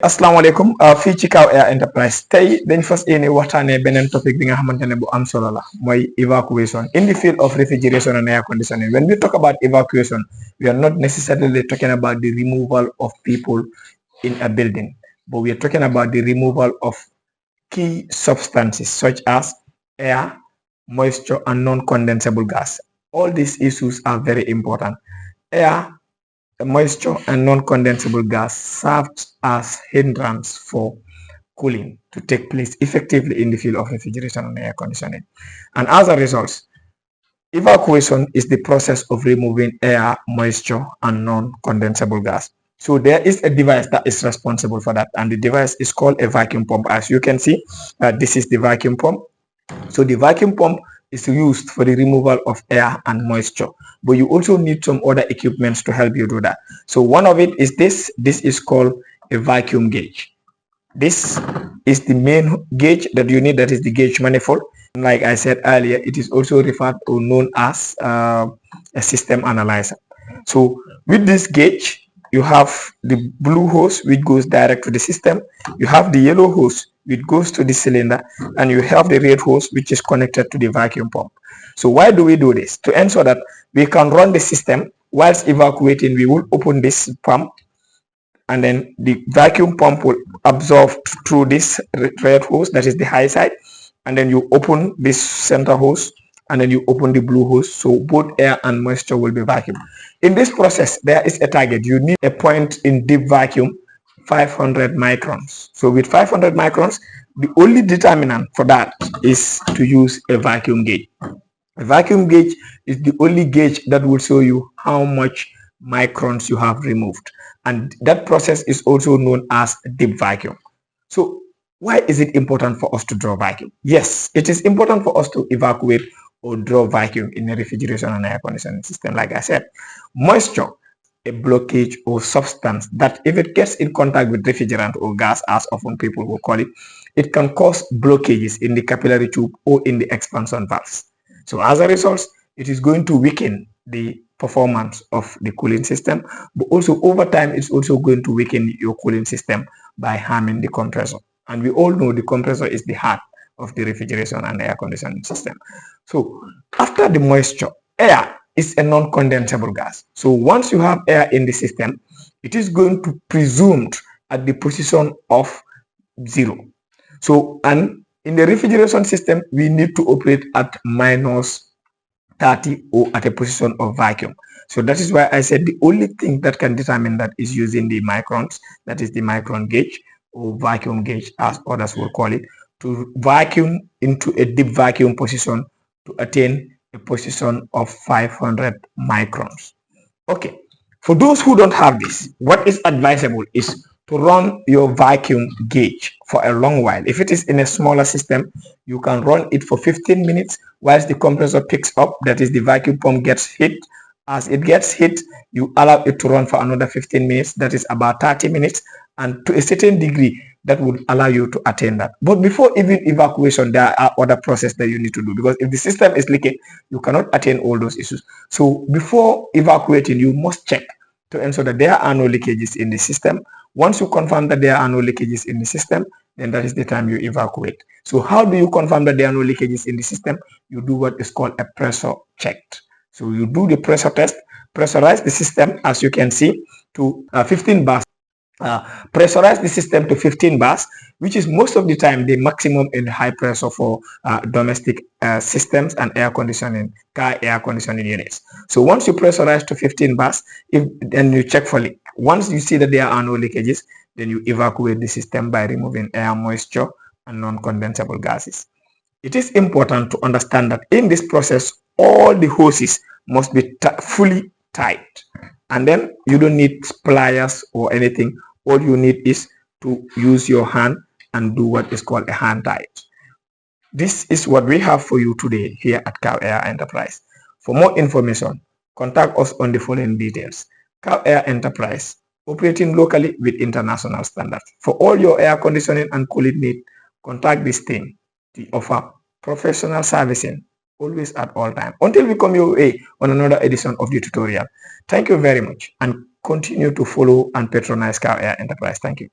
asalaamaaleykum fii ci KAW-AIR Enterprise tey dañ fas yéene waxtaanee beneen topic bi nga xamante ne bu am solo la mooy evacuation in the field of refrigeration and air conditioning. When we talk about evacuation, we are not necessarily talking about the removal of people in a building, but we are talking about the removal of key substances such as air, moisture, and non-condensable gas. All these issues are very important. Air, moisture, and non-condensable gas serves as hindrance for cooling to take place effectively in the field of refrigeration and air conditioning. And as a result, evacuation is the process of removing air, moisture, and non-condensable gas. So there is a device that is responsible for that, and the device is called a vacuum pump. As you can see, this is the vacuum pump. So the vacuum pump is used for the removal of air and moisture, but you also need some other equipments to help you do that. So one of it is this. This is called a vacuum gauge. This is the main gauge that you need, that is the gauge manifold. Like I said earlier, it is also referred to known as a system analyzer. So with this gauge, you have the blue hose which goes direct to the system, you have the yellow hose which goes to the cylinder, and you have the red hose which is connected to the vacuum pump. So why do we do this? To ensure that we can run the system whilst evacuating. We will open this pump, and then the vacuum pump will absorb through this red hose, that is the high side, and then you open this center hose, and then you open the blue hose, so both air and moisture will be vacuumed. In this process, there is a target. You need a point in deep vacuum, 500 microns. So with 500 microns, the only determinant for that is to use a vacuum gauge. A vacuum gauge is the only gauge that will show you how much microns you have removed, and that process is also known as deep vacuum. So why is it important for us to draw vacuum? Yes, it is important for us to evacuate or draw vacuum in a refrigeration and air conditioning system. Like I said, moisture, a blockage or substance that if it gets in contact with refrigerant or gas, as often people will call it, it can cause blockages in the capillary tube or in the expansion valves. So as a result, it is going to weaken the performance of the cooling system, but also over time, it's also going to weaken your cooling system by harming the compressor. And we all know the compressor is the heart of the refrigeration and air conditioning system. So after the moisture, air is a non-condensable gas. So once you have air in the system, it is going to presumed at the position of 0. So, and in the refrigeration system, we need to operate at minus 30 or at a position of vacuum. So that is why I said the only thing that can determine that is using the microns, that is the micron gauge or vacuum gauge as others will call it, to vacuum into a deep vacuum position to attain a position of 500 microns. Okay, for those who don't have this, what is advisable is to run your vacuum gauge for a long while. If it is in a smaller system, you can run it for 15 minutes whilst the compressor picks up, that is the vacuum pump gets hit. As it gets hit, you allow it to run for another 15 minutes, that is about 30 minutes, and to a certain degree, that would allow you to attain that. But before even evacuation, there are other processes that you need to do, because if the system is leaking, you cannot attain all those issues. So before evacuating, you must check to ensure that there are no leakages in the system. Once you confirm that there are no leakages in the system, then that is the time you evacuate. So how do you confirm that there are no leakages in the system? You do what is called a pressure check. So you do the pressure test, pressurize the system, as you can see, to 15 bars. Pressurize the system to 15 bars, which is most of the time the maximum in high pressure for domestic systems and air conditioning, car air conditioning units. So once you pressurize to 15 bars, then you check for leak. Once you see that there are no leakages, then you evacuate the system by removing air, moisture, and non-condensable gases. It is important to understand that in this process, all the hoses must be fully tight, and then you don't need pliers or anything. All you need is to use your hand and do what is called a hand tight. This is what we have for you today here at KAW-AIR Enterprise. For more information, contact us on the following details. KAW-AIR Enterprise, operating locally with international standards. For all your air conditioning and cooling needs, contact this team. We offer professional servicing always at all time. Until we come your way on another edition of the tutorial. Thank you very much, and continue to follow and patronize KAW-AIR Enterprise. Thank you.